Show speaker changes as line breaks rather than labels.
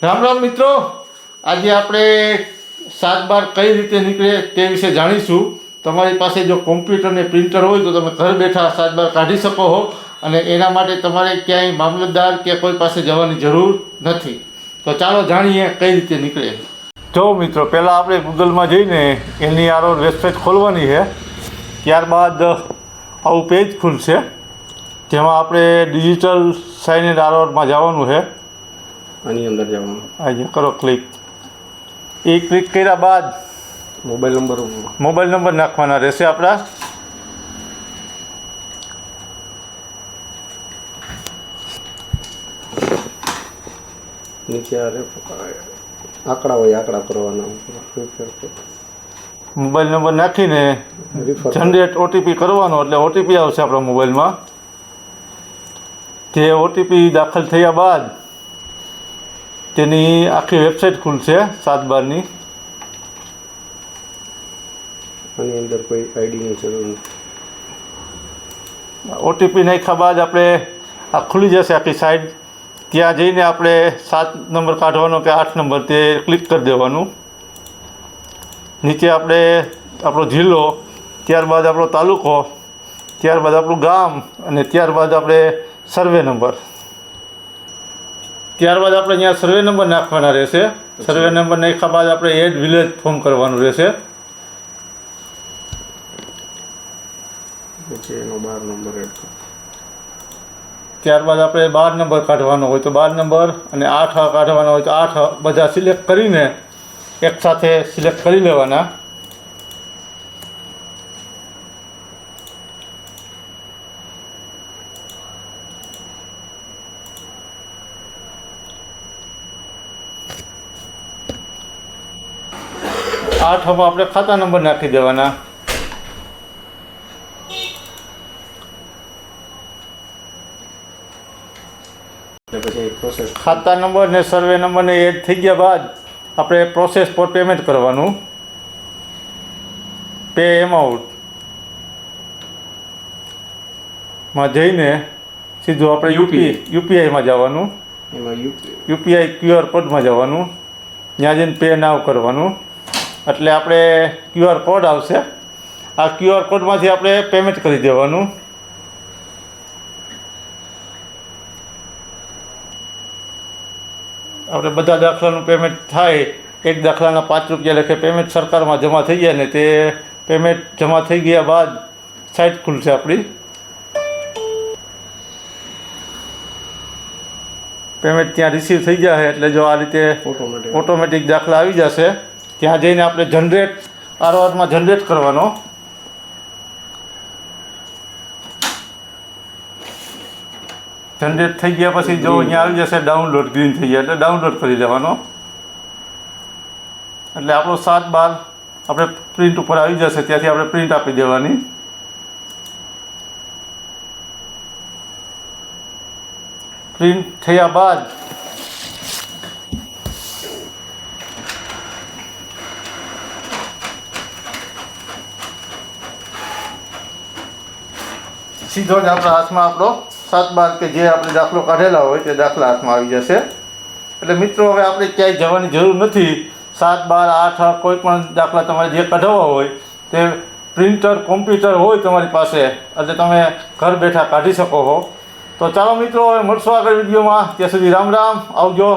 રામ રામ મિત્રો, આજે આપણે 7/12 કઈ રીતે નીકળે તે વિશે જાણીશું. તમારી પાસે જો કોમ્પ્યુટર ને પ્રિન્ટર હોય તો તમે ઘર બેઠા 7/12 કાઢી શકો છો અને એના માટે તમારે ક્યાંય મામલતદાર કે કોઈ પાસે જવાની જરૂર નથી. તો ચાલો જાણીએ કઈ રીતે નીકળે. જો મિત્રો, પહેલાં આપણે ગૂગલમાં જઈને એની આરો વેબસાઇટ ખોલવાની છે. ત્યારબાદ આવું પેજ ખુલશે જેમાં આપણે ડિજિટલ સાઇન ઇન આરોમાં જવાનું છે.
આની અંદર જવાનું,
અહીંયા કરો ક્લિક. એ ક્લિક કર્યા બાદ મોબાઈલ નંબર નાખવાના રહેશે આપણા.
નીચે આંકડા હોય, આંકડા કરવાના.
મોબાઈલ નંબર નાખીને જનરેટ ઓટીપી કરવાનો એટલે ઓટીપી આવશે આપણા મોબાઈલમાં. તે ઓટીપી દાખલ થયા બાદ તેની આખી વેબસાઇટ ખુલશે 7/12ની.
આની અંદર કોઈ આઈડીની જરૂર નથી.
ઓટીપી નાખ્યા બાદ આપણે આ ખુલી જશે આખી સાઇટ. ત્યાં જઈને આપણે 7 નંબર કાઢવાનો કે 8 નંબર તે ક્લિક કરી દેવાનું. નીચે આપણે આપણો જિલ્લો, ત્યારબાદ આપણો તાલુકો, ત્યારબાદ આપણું ગામ અને ત્યારબાદ આપણે સર્વે નંબર. ત્યારબાદ આપણે અહીંયા સર્વે નંબર નાખવાના રહેશે. સર્વે નંબર નાખ્યા બાદ આપણે એડ વિલેજ ફોર્મ કરવાનું રહેશે.
પછી એનો 12 નંબર એડ કરો.
ત્યારબાદ આપણે 12 નંબર કાઢવાનો હોય તો 12 નંબર અને 8 કાઢવાનો હોય તો 8 બધા સિલેક્ટ કરીને એકસાથે સિલેક્ટ કરી લેવાના. આઠમાં આપણે ખાતા નંબર નાખી દેવાના.
પછી પ્રોસેસ
ખાતા નંબર ને સર્વે નંબરને એડ થઈ ગયા બાદ આપણે પ્રોસેસ પર પેમેન્ટ કરવાનું. પે એમાઉન્ટ માં જઈને સીધું આપણે યુપીઆઈમાં જવાનું.
એમાં
યુપીઆઈ QR કોડમાં જવાનું. ત્યાં જઈને પે નાવ કરવાનું એટલે આપણે QR કોડ આવશે. આ QR કોડમાંથી આપણે પેમેન્ટ કરી દેવાનું. આપણે બધા દાખલાનું પેમેન્ટ થાય. એક દાખલાના 5 રૂપિયા લખે પેમેન્ટ સરકારમાં જમા થઈ જાય ને તે પેમેન્ટ જમા થઈ ગયા બાદ સાઇટ ખુલશે આપણી. પેમેન્ટ ત્યાં રિસીવ થઈ જાય એટલે જો આ રીતે ઓટોમેટિક દાખલા આવી જશે. ત્યાં જઈને આપણે જનરેટ આરઓઆરમાં જનરેટ કરવાનો. જનરેટ થઈ ગયા પછી જો અહીંયા આવી જશે ડાઉનલોડ, ગ્રીન થઈ જાય એટલે ડાઉનલોડ કરી લેવાનો. એટલે આપણો 7/12 આપણે પ્રિન્ટ ઉપર આવી જશે. ત્યાંથી આપણે પ્રિન્ટ આપી દેવાની. પ્રિન્ટ થયા બાદ સીધો જ આપણા હાથમાં આપણો 7/12 કે જે આપણે દાખલો કાઢેલા હોય તે દાખલા હાથમાં આવી જશે. એટલે મિત્રો, હવે આપણે ક્યાંય જવાની જરૂર નથી. 7/12 8 કોઈ પણ દાખલા તમારે જે કઢાવવા હોય તે પ્રિન્ટર કોમ્પ્યુટર હોય તમારી પાસે એટલે તમે ઘર બેઠા કાઢી શકો છો. તો ચાલો મિત્રો, હવે મળશું આગળ વિડીયોમાં. ત્યાં સુધી રામ રામ, આવજો.